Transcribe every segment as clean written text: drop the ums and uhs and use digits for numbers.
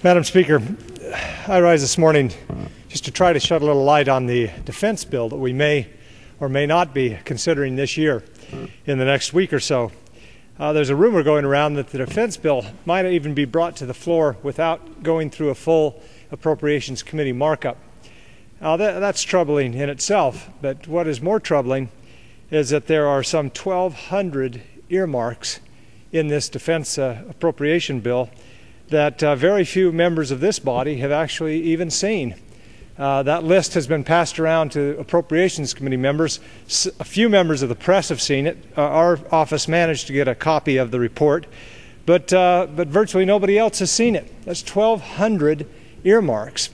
Madam Speaker, I rise this morning just to try to shed a little light on the defense bill that we may or may not be considering this year in the next week or so. There's a rumor going around that the defense bill might even be brought to the floor without going through a full Appropriations Committee markup. That's troubling in itself, but what is more troubling is that there are some 1,200 earmarks in this defense appropriation bill that very few members of this body have actually even seen. That list has been passed around to Appropriations Committee members. A few members of the press have seen it. Our office managed to get a copy of the report, but virtually nobody else has seen it. That's 1,200 earmarks.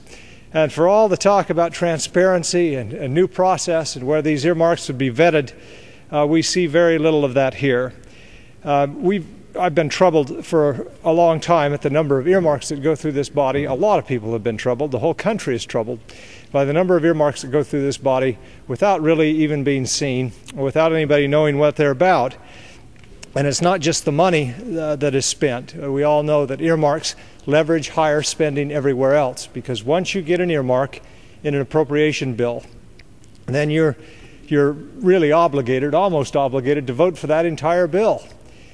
And for all the talk about transparency and a new process and where these earmarks would be vetted, we see very little of that here. I've been troubled for a long time at the number of earmarks that go through this body. A lot of people have been troubled. The whole country is troubled by the number of earmarks that go through this body without really even being seen, or without anybody knowing what they're about. And it's not just the money that is spent. We all know that earmarks leverage higher spending everywhere else, because once you get an earmark in an appropriation bill, then you're really obligated, almost obligated, to vote for that entire bill,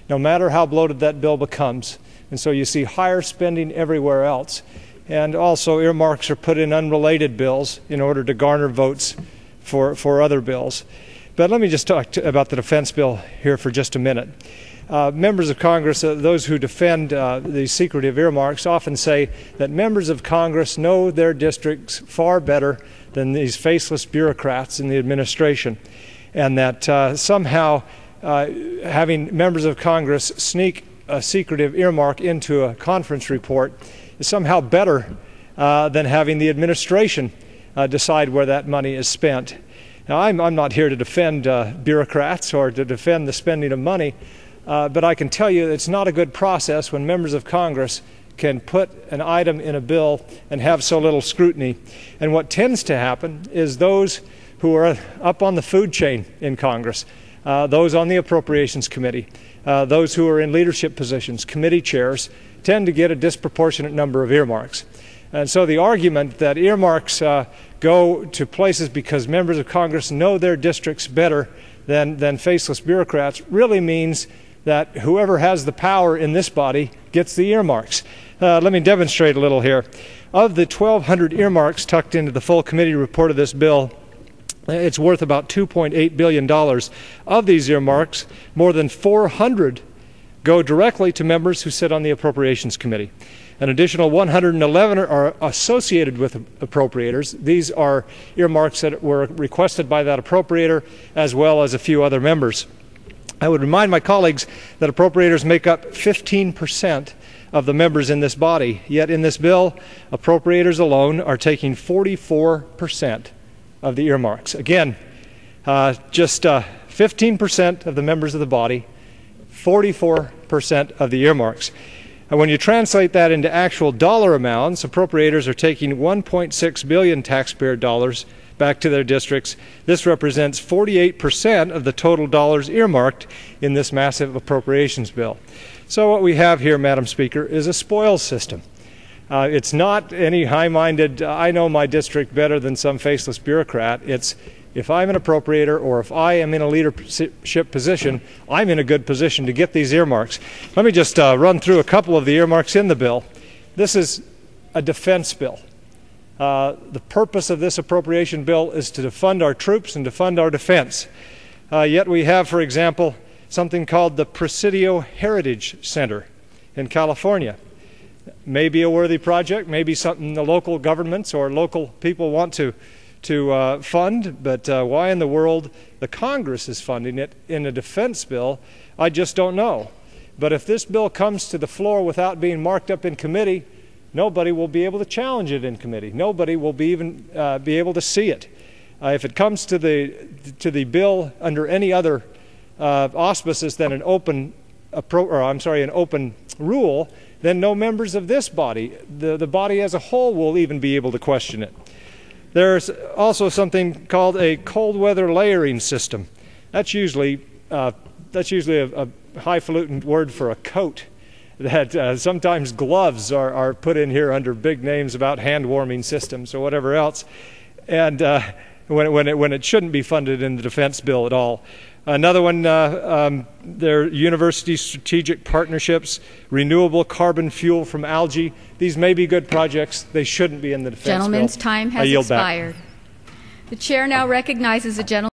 no matter how bloated that bill becomes. And so you see higher spending everywhere else. And also earmarks are put in unrelated bills in order to garner votes for other bills. But let me just talk about the defense bill here for just a minute. Members of Congress, those who defend the secretive earmarks, often say that members of Congress know their districts far better than these faceless bureaucrats in the administration, and that somehow having members of Congress sneak a secretive earmark into a conference report is somehow better than having the administration decide where that money is spent. Now, I'm not here to defend bureaucrats or to defend the spending of money, but I can tell you it's not a good process when members of Congress can put an item in a bill and have so little scrutiny. And what tends to happen is those who are up on the food chain in Congress, those on the Appropriations Committee, those who are in leadership positions, committee chairs, tend to get a disproportionate number of earmarks. And so the argument that earmarks go to places because members of Congress know their districts better than faceless bureaucrats really means that whoever has the power in this body gets the earmarks. Let me demonstrate a little here. Of the 1,200 earmarks tucked into the full committee report of this bill, it's worth about $2.8 billion. Of these earmarks, more than 400 go directly to members who sit on the Appropriations Committee. An additional 111 are associated with appropriators. These are earmarks that were requested by that appropriator, as well as a few other members. I would remind my colleagues that appropriators make up 15% of the members in this body, yet in this bill, appropriators alone are taking 44% of the earmarks. Again, just 15% of the members of the body, 44% of the earmarks. And when you translate that into actual dollar amounts, appropriators are taking 1.6 billion taxpayer dollars back to their districts. This represents 48% of the total dollars earmarked in this massive appropriations bill. So what we have here, Madam Speaker, is a spoils system. It's not any high-minded, I know my district better than some faceless bureaucrat. It's if I'm an appropriator or if I am in a leadership position, I'm in a good position to get these earmarks. Let me just run through a couple of the earmarks in the bill. This is a defense bill. The purpose of this appropriation bill is to fund our troops and to fund our defense. Yet we have, for example, something called the Presidio Heritage Center in California. Maybe a worthy project, maybe something the local governments or local people want to fund, but why in the world the Congress is funding it in a defense bill, I just don't know. But if this bill comes to the floor without being marked up in committee, nobody will be able to challenge it in committee. Nobody will be able to see it. If it comes to the bill under any other auspices than an open rule, then no members of this body, the body as a whole, will even be able to question it. There's also something called a cold weather layering system. That's usually a highfalutin word for a coat that sometimes gloves are put in here under big names about hand warming systems or whatever else, and when it shouldn't be funded in the defense bill at all. Another one, their university strategic partnerships, renewable carbon fuel from algae. These may be good projects. They shouldn't be in the defense bill. Gentleman's time has expired. The chair now recognizes the gentleman.